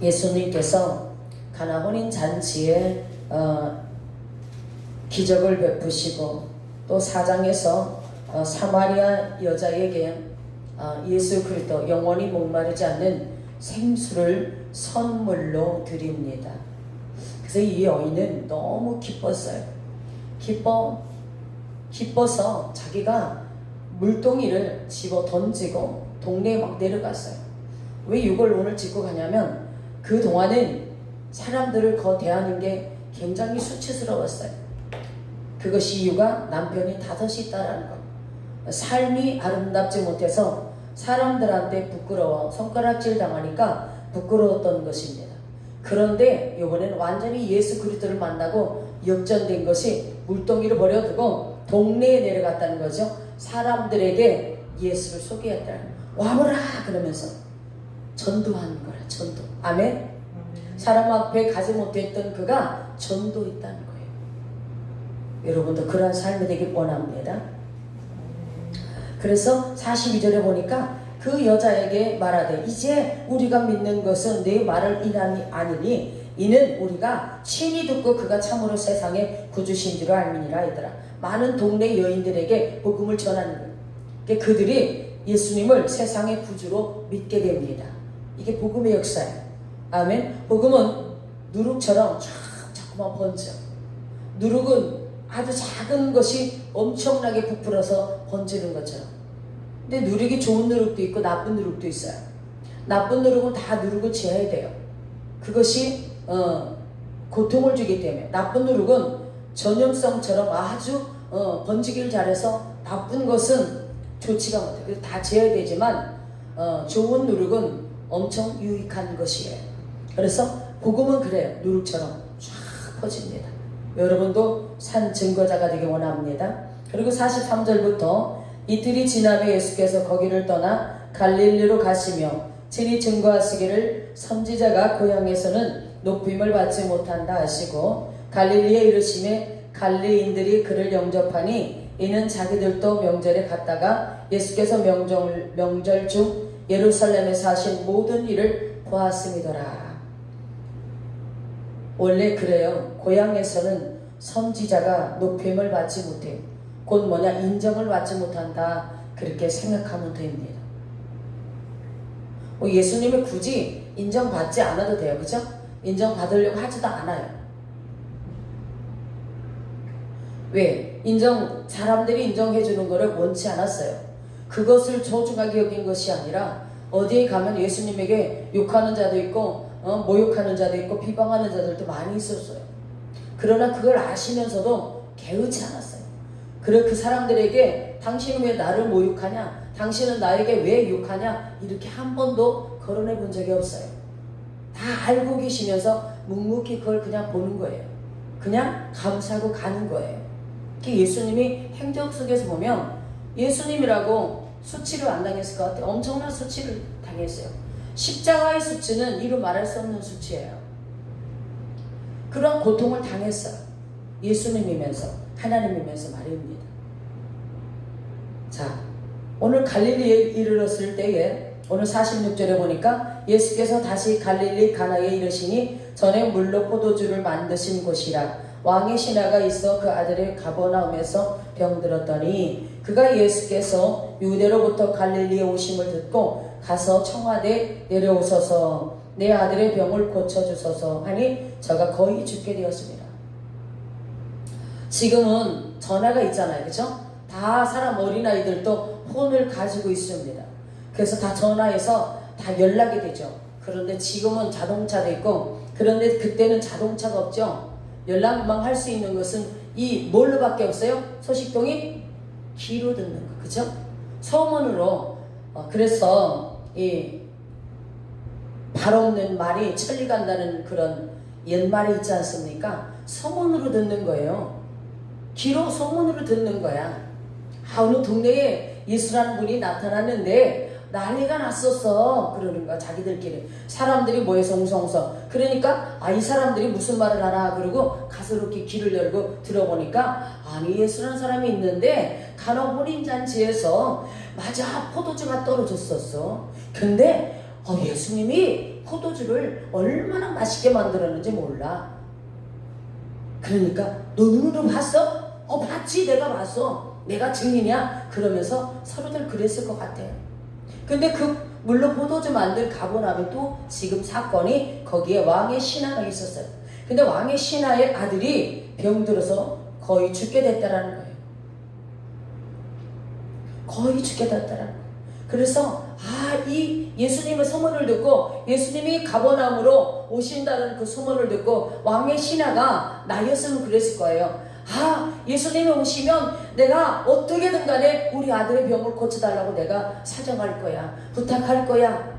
예수님께서 가나 혼인 잔치에 기적을 베푸시고 또 4장에서 사마리아 여자에게 예수 그리스도 영원히 목마르지 않는 생수를 선물로 드립니다. 그래서 이 여인은 너무 기뻤어요. 기뻐서 자기가 물동이를 집어 던지고 동네에 막 내려갔어요. 왜 이걸 오늘 짚고 가냐면 그 동안은 사람들을 대하는 게 굉장히 수치스러웠어요. 그것이 이유가 남편이 5이 있다라는 것. 삶이 아름답지 못해서 사람들한테 부끄러워 손가락질 당하니까 부끄러웠던 것입니다. 그런데 이번에는 완전히 예수 그리스도를 만나고 역전된 것이 물동이를 버려두고 동네에 내려갔다는 거죠. 사람들에게 예수를 소개했다는 와보라 그러면서 전도하는 거라. 전도. 아멘. 사람 앞에 가지 못했던 그가 전도했다는 거예요. 여러분도 그러한 삶이 되길 원합니다. 그래서 42절에 보니까 그 여자에게 말하되 이제 우리가 믿는 것은 내 말을 인함이 아니니 이는 우리가 친히 듣고 그가 참으로 세상의 구주신 줄 알미니라 하더라. 많은 동네 여인들에게 복음을 전하는 거예요. 그들이 예수님을 세상의 구주로 믿게 됩니다. 이게 복음의 역사예요. 아멘. 복음은 누룩처럼 자꾸만 번져. 누룩은 아주 작은 것이 엄청나게 부풀어서 번지는 것처럼. 근데 누룩이 좋은 누룩도 있고 나쁜 누룩도 있어요. 나쁜 누룩은 다 누룩을 제어해야 돼요. 그것이 고통을 주기 때문에. 나쁜 누룩은 전염성처럼 아주 번지기를 잘해서 나쁜 것은 좋지가 못해요. 그래서 다 제어해야 되지만 좋은 누룩은 엄청 유익한 것이에요. 그래서 복음은 그래요. 누룩처럼 쫙 퍼집니다. 여러분도 산 증거자가 되기 원합니다. 그리고 43절부터 이틀이 지나며 예수께서 거기를 떠나 갈릴리로 가시며 친히 증거하시기를 선지자가 고향에서는 높임을 받지 못한다 하시고 갈릴리에 이르심에 갈릴리인들이 그를 영접하니 이는 자기들도 명절에 갔다가 예수께서 명절 중 예루살렘에서 하신 모든 일을 보았음이더라. 원래 그래요. 고향에서는 선지자가 높임을 받지 못해요. 곧 뭐냐? 인정을 받지 못한다. 그렇게 생각하면 됩니다. 예수님을 굳이 인정받지 않아도 돼요. 그죠? 인정받으려고 하지도 않아요. 왜? 사람들이 인정해주는 것을 원치 않았어요. 그것을 소중하게 여긴 것이 아니라 어디에 가면 예수님에게 욕하는 자도 있고 모욕하는 자도 있고 비방하는 자들도 많이 있었어요. 그러나 그걸 아시면서도 개의치 않았어요. 그래 그 사람들에게 당신은 왜 나를 모욕하냐? 당신은 나에게 왜 욕하냐? 이렇게 한 번도 거론해 본 적이 없어요. 다 알고 계시면서 묵묵히 그걸 그냥 보는 거예요. 그냥 감사하고 가는 거예요. 예수님이 행적 속에서 보면 예수님이라고 수치를 안 당했을 것 같아요. 엄청난 수치를 당했어요. 십자가의 수치는 이루 말할 수 없는 수치예요. 그런 고통을 당했어요. 예수님이면서 하나님이면서 말입니다. 자, 오늘 갈릴리에 이르렀을 때에 오늘 46절에 보니까 예수께서 다시 갈릴리 가나에 이르시니 전에 물로 포도주를 만드신 곳이라. 왕의 신하가 있어 그 아들의 가버나움에서 병들었더니 그가 예수께서 유대로부터 갈릴리에 오심을 듣고 가서 청하되 내려오소서 내 아들의 병을 고쳐주소서 하니 저가 거의 죽게 되었습니다. 지금은 전화가 있잖아요. 그죠? 다 사람 어린아이들도 폰을 가지고 있습니다. 그래서 다 전화해서 다 연락이 되죠. 그런데 지금은 자동차도 있고 그런데 그때는 자동차가 없죠. 연락만 할 수 있는 것은 이 뭘로밖에 없어요? 소식통이 귀로 듣는 거. 그죠? 소문으로. 그래서 이 발 없는 말이 천리 간다는 그런 옛말이 있지 않습니까? 소문으로 듣는 거예요. 귀로 소문으로 듣는 거야. 어느 동네에 예수라는 분이 나타났는데 난리가 났었어. 그러는 거야. 자기들끼리. 사람들이 모여서 웅성웅성. 그러니까 이 사람들이 무슨 말을 하나. 그러고 가서 이렇게 귀를 열고 들어보니까 아니 예수라는 사람이 있는데 가나 혼인잔치에서 맞아 포도주가 떨어졌었어. 근데 예수님이 포도주를 얼마나 맛있게 만들었는지 몰라. 그러니까 너 눈으로 봤어? 봤지. 내가 봤어. 내가 증인이야. 그러면서 서로들 그랬을 것 같아요. 근데 물론 포도주 만든 가버나움도 지금 사건이 거기에 왕의 신하가 있었어요. 근데 왕의 신하의 아들이 병들어서 거의 죽게 됐다라는 거예요. 거의 죽게 됐다라는 거예요. 그래서 이 예수님의 소문을 듣고 예수님이 가버나움으로 오신다는 그 소문을 듣고 왕의 신하가 나였으면 그랬을 거예요. 예수님이 오시면 내가 어떻게든 간에 우리 아들의 병을 고쳐달라고 내가 사정할 거야. 부탁할 거야.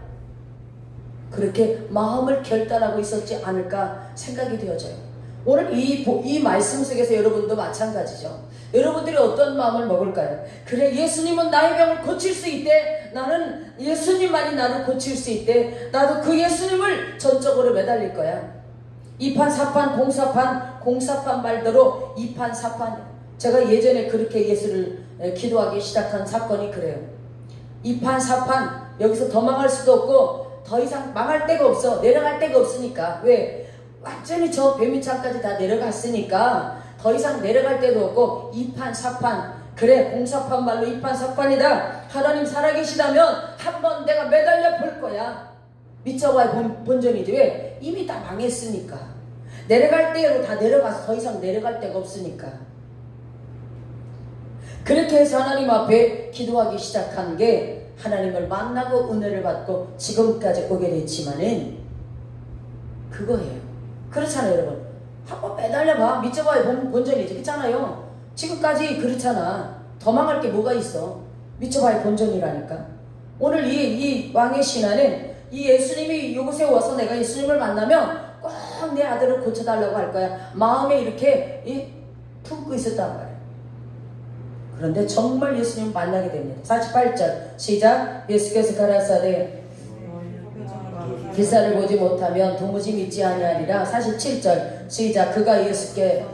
그렇게 마음을 결단하고 있었지 않을까 생각이 되어져요. 오늘 이 말씀 속에서 여러분도 마찬가지죠. 여러분들이 어떤 마음을 먹을까요? 그래, 예수님은 나의 병을 고칠 수 있대. 나는 예수님만이 나를 고칠 수 있대. 나도 그 예수님을 전적으로 매달릴 거야. 이판사판 공사판 말대로 이판사판. 제가 예전에 그렇게 예수를 기도하기 시작한 사건이 그래요. 이판사판. 여기서 더 망할 수도 없고 더 이상 망할 데가 없어. 내려갈 데가 없으니까. 왜? 완전히 저 배미차까지 다 내려갔으니까 더 이상 내려갈 데도 없고 이판사판. 그래, 공사판 말로 이판사판이다. 하나님 살아계시다면 한번 내가 매달려 볼 거야. 믿져봐야 본전이지. 왜? 이미 다 망했으니까. 내려갈 때로 다 내려가서 더 이상 내려갈 데가 없으니까. 그렇게 해서 하나님 앞에 기도하기 시작한 게 하나님을 만나고 은혜를 받고 지금까지 오게 됐지만은 그거예요. 그렇잖아요, 여러분. 한번 매달려봐. 믿져봐야 본전이지. 그렇잖아요. 지금까지 그렇잖아. 더 망할 게 뭐가 있어. 믿져봐야 본전이라니까. 오늘 이 왕의 신하는 이 예수님이 이곳에 와서 내가 예수님을 만나면 꼭 내 아들을 고쳐달라고 할 거야. 마음에 이렇게 품고 있었단 말이야. 그런데 정말 예수님을 만나게 됩니다. 48절 시작. 예수께서 가라사대 기사를 보지 못하면 도무지 믿지 아니하리라. 47절 시작. 그가 예수께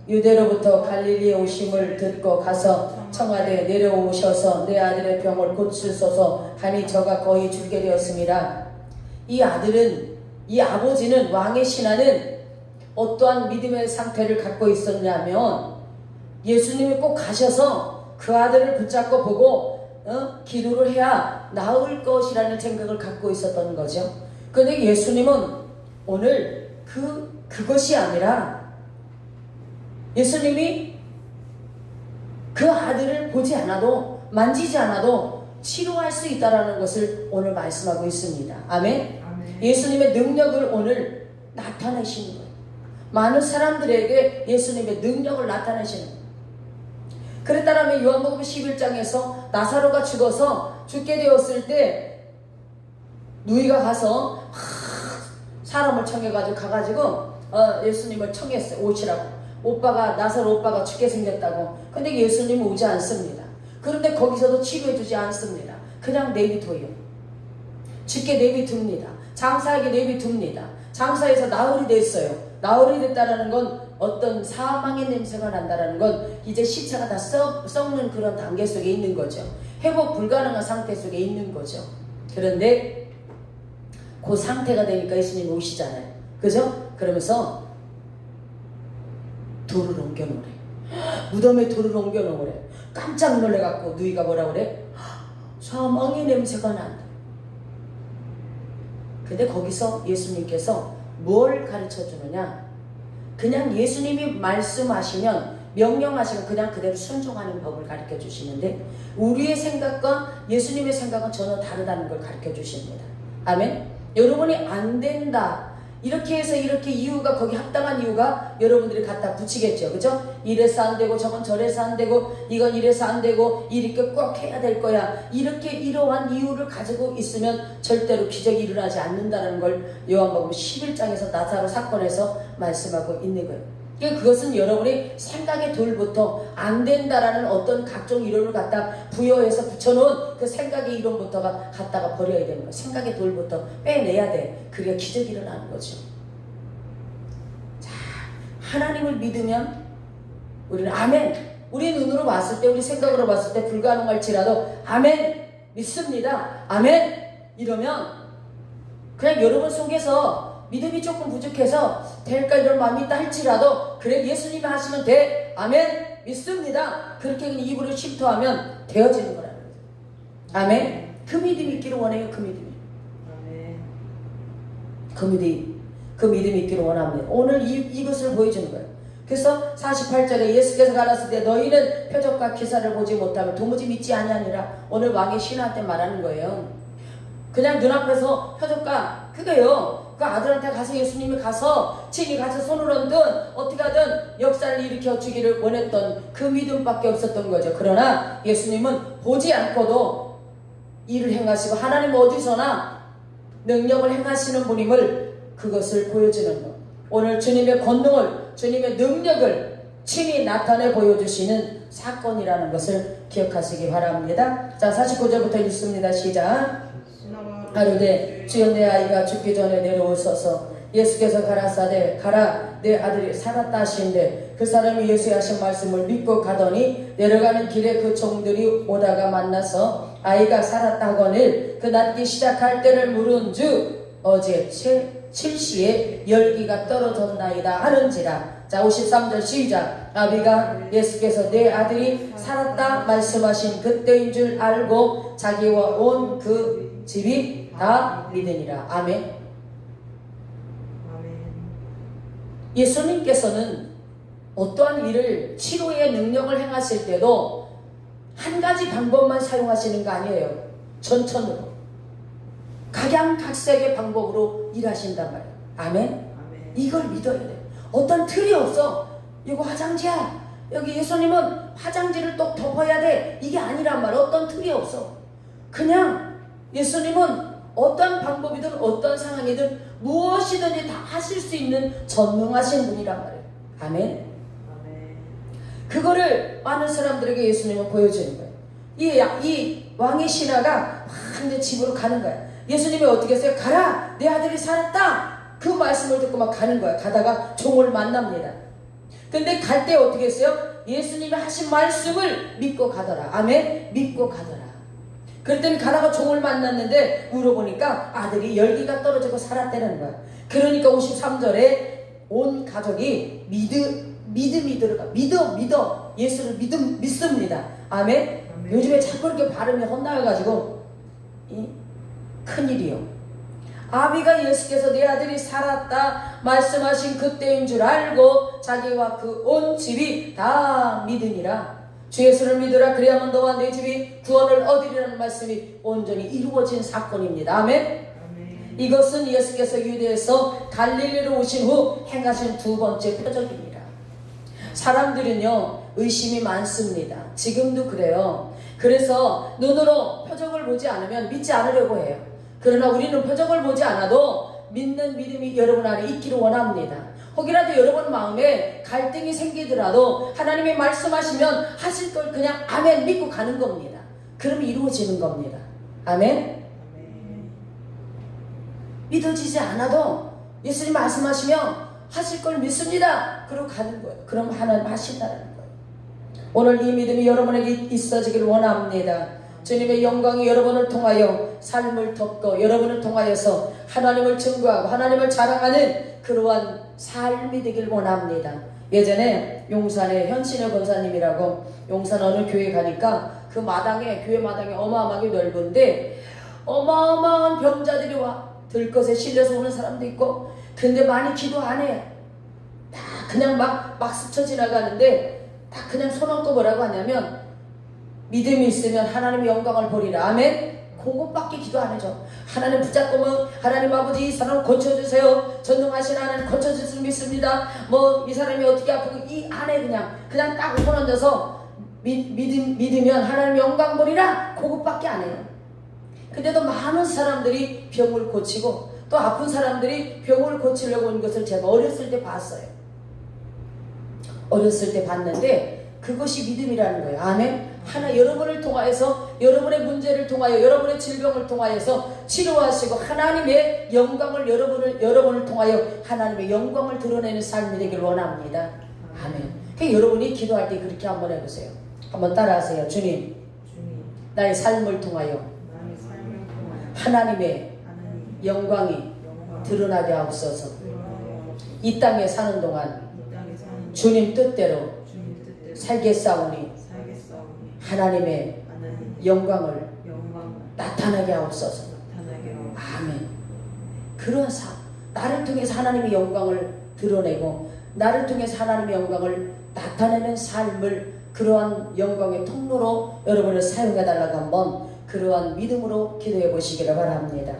유대로부터 갈릴리에 오심을 듣고 가서 청하되 내려오셔서 내 아들의 병을 고치소서 하니 저가 거의 죽게 되었습니다. 이 아버지는 왕의 신하는 어떠한 믿음의 상태를 갖고 있었냐면 예수님이 꼭 가셔서 그 아들을 붙잡고 보고 기도를 해야 나을 것이라는 생각을 갖고 있었던 거죠. 그런데 예수님은 오늘 그것이 아니라 예수님이 그 아들을 보지 않아도 만지지 않아도 치료할 수 있다는 것을 오늘 말씀하고 있습니다. 아멘. 예수님의 능력을 오늘 나타내시는 거예요. 많은 사람들에게 예수님의 능력을 나타내시는 거예요. 그랬다라면 요한복음 11장에서 나사로가 죽어서 죽게 되었을 때 누이가 가서 사람을 청해가지고 예수님을 청했어요. 오시라고. 나사로 오빠가 죽게 생겼다고. 근데 예수님은 오지 않습니다. 그런데 거기서도 치료해주지 않습니다. 그냥 내비둬요. 죽게 내비둡니다. 장사하게 내비둡니다. 장사해서 나흘이 됐어요. 나흘이 됐다라는 건 어떤 사망의 냄새가 난다라는 건 이제 시체가 다 썩는 그런 단계 속에 있는 거죠. 회복 불가능한 상태 속에 있는 거죠. 그런데 그 상태가 되니까 예수님이 오시잖아요. 그죠? 그러면서 돌을 옮겨놓으래. 무덤에 돌을 옮겨놓으래. 깜짝 놀래갖고 누이가 뭐라 그래? 사망의 냄새가 난다. 근데 거기서 예수님께서 뭘 가르쳐 주느냐? 그냥 예수님이 말씀하시면 명령하시면 그냥 그대로 순종하는 법을 가르쳐 주시는데 우리의 생각과 예수님의 생각은 전혀 다르다는 걸 가르쳐 주십니다. 아멘. 여러분이 안 된다 이렇게 해서 이렇게 이유가 거기 합당한 이유가 여러분들이 갖다 붙이겠죠. 그죠? 이래서 안 되고 저건 저래서 안 되고 이건 이래서 안 되고 이렇게 꼭 해야 될 거야. 이렇게 이러한 이유를 가지고 있으면 절대로 기적이 일어나지 않는다는 걸 요한복음 11장에서 나사로 사건에서 말씀하고 있는 거예요. 그것은 여러분이 생각의 돌부터 안 된다라는 어떤 각종 이론을 갖다 부여해서 붙여놓은 그 생각의 이론부터가 갖다가 버려야 되는 거예요. 생각의 돌부터 빼내야 돼. 그래야 기적이 일어나는 거죠. 자, 하나님을 믿으면 우리는 아멘. 우리 눈으로 봤을 때 우리 생각으로 봤을 때 불가능할지라도 아멘 믿습니다. 아멘 이러면 그냥 여러분 속에서 믿음이 조금 부족해서 될까 이런 마음이 있다 할지라도 그래 예수님이 하시면 돼. 아멘. 믿습니다. 그렇게 그냥 입으로 침투하면 되어지는 거라는 거죠. 아멘. 그 믿음이 있기를 원해요. 그 믿음이. 그 믿음이 있기를 원합니다. 오늘 이것을 보여주는 거예요. 그래서 48절에 예수께서 가라사대 때 너희는 표적과 기사를 보지 못하면 도무지 믿지 아니하니라. 오늘 왕의 신하한테 말하는 거예요. 그냥 눈앞에서 표적과 그거요. 그 아들한테 가서 예수님이 가서 친히 가서 손을 얹든 어떻게 하든 역사를 일으켜 주기를 원했던 그 믿음밖에 없었던 거죠. 그러나 예수님은 보지 않고도 일을 행하시고 하나님 어디서나 능력을 행하시는 분임을 그것을 보여주는 것. 오늘 주님의 권능을 주님의 능력을 친히 나타내 보여주시는 사건이라는 것을 기억하시기 바랍니다. 자 49절부터 읽습니다. 시작. 가로되 주여 내 아이가 죽기 전에 내려오소서. 예수께서 가라사대 가라 내 아들이 살았다 하신대 그 사람이 예수의 하신 말씀을 믿고 가더니 내려가는 길에 그 종들이 오다가 만나서 아이가 살았다 하거늘 그 낫기 시작할 때를 물은즉 어제 7시에 열기가 떨어졌나이다 하는지라. 자 53절 시작. 아비가 예수께서 내 아들이 살았다 말씀하신 그때인 줄 알고 자기와 온 그 집이 다 믿으니라. 아멘. 예수님께서는 어떠한 일을 치료의 능력을 행하실 때도 한 가지 방법만 사용하시는 거 아니에요. 전천으로 각양각색의 방법으로 일하신단 말이에요. 아멘. 이걸 믿어야 돼요. 어떤 틀이 없어. 이거 화장지야. 여기 예수님은 화장지를 또 덮어야 돼. 이게 아니란 말이에요. 어떤 틀이 없어. 그냥 예수님은 어떤 방법이든 어떤 상황이든 무엇이든지 다 하실 수 있는 전능하신 분이란 말이에요. 아멘. 그거를 많은 사람들에게 예수님은 보여주는 거예요. 이 왕의 신하가 막 이제 집으로 가는 거야. 예수님이 어떻게 했어요? 가라! 내 아들이 살았다! 그 말씀을 듣고 막 가는 거야. 가다가 종을 만납니다. 근데 갈 때 어떻게 했어요? 예수님이 하신 말씀을 믿고 가더라. 아멘? 믿고 가더라. 그랬더니 가다가 종을 만났는데 물어보니까 아들이 열기가 떨어지고 살았다는 거야. 그러니까 53절에 온 가족이 믿음이 들어가. 믿어. 예수를 믿습니다. 아멘? 요즘에 자꾸 이렇게 발음이 헛나와가지고 큰일이요. 아비가 예수께서 내 아들이 살았다 말씀하신 그때인 줄 알고 자기와 그 온 집이 다 믿으니라. 주 예수를 믿으라 그래야만 너와 내 집이 구원을 얻으리라는 말씀이 온전히 이루어진 사건입니다. 아멘. 이것은 예수께서 유대에서 갈릴리로 오신 후 행하신 두 번째 표적입니다. 사람들은요 의심이 많습니다. 지금도 그래요. 그래서 눈으로 표적을 보지 않으면 믿지 않으려고 해요. 그러나 우리는 표적을 보지 않아도 믿는 믿음이 여러분 안에 있기를 원합니다. 혹이라도 여러분 마음에 갈등이 생기더라도 하나님이 말씀하시면 하실 걸 그냥 아멘 믿고 가는 겁니다. 그럼 이루어지는 겁니다. 아멘. 믿어지지 않아도 예수님 말씀하시면 하실 걸 믿습니다. 그러고 가는 거예요. 그럼 하나님 하신다는 거예요. 오늘 이 믿음이 여러분에게 있어지길 원합니다. 주님의 영광이 여러분을 통하여 삶을 덮고 여러분을 통하여서 하나님을 증거하고 하나님을 자랑하는 그러한 삶이 되길 원합니다. 예전에 용산에 현신의 권사님이라고 용산 어느 교회 가니까 그 마당에 교회 마당이 어마어마하게 넓은데 어마어마한 병자들이 와. 들것에 실려서 오는 사람도 있고 근데 많이 기도 안 해. 다 그냥 막 스쳐 지나가는데 다 그냥 손 얹고 뭐라고 하냐면 믿음이 있으면 하나님의 영광을 보리라. 아멘. 그것밖에 기도 안 해줘. 하나님 붙잡고면 하나님 아버지 이 사람 고쳐주세요. 전능하신 하나님 고쳐주시면 믿습니다. 뭐 이 사람이 어떻게 아프고 이 안에 그냥 딱 손 얹어서 믿으면 하나님 영광 보리라. 그것밖에 안 해요. 근데도 많은 사람들이 병을 고치고 또 아픈 사람들이 병을 고치려고 온 것을 제가 어렸을 때 봤어요. 어렸을 때 봤는데 그것이 믿음이라는 거예요. 아멘. 하나 여러분을 통하여서 여러분의 문제를 통하여 여러분의 질병을 통하여서 치료하시고 하나님의 영광을 여러분을 통하여 하나님의 영광을 드러내는 삶이 되길 원합니다. 아멘. 그러니까 여러분이 기도할 때 그렇게 한번 해보세요. 한번 따라하세요. 주님 나의 삶을 통하여 하나님의 영광이 드러나게 하옵소서. 이 땅에 사는 동안 주님 뜻대로 살겠사오니 하나님의 영광을 나타나게 하옵소서. 아멘. 그런 나를 통해서 하나님의 영광을 드러내고 나를 통해서 하나님의 영광을 나타내는 삶을 그러한 영광의 통로로 여러분을 사용해 달라고 한번 그러한 믿음으로 기도해 보시기를 바랍니다.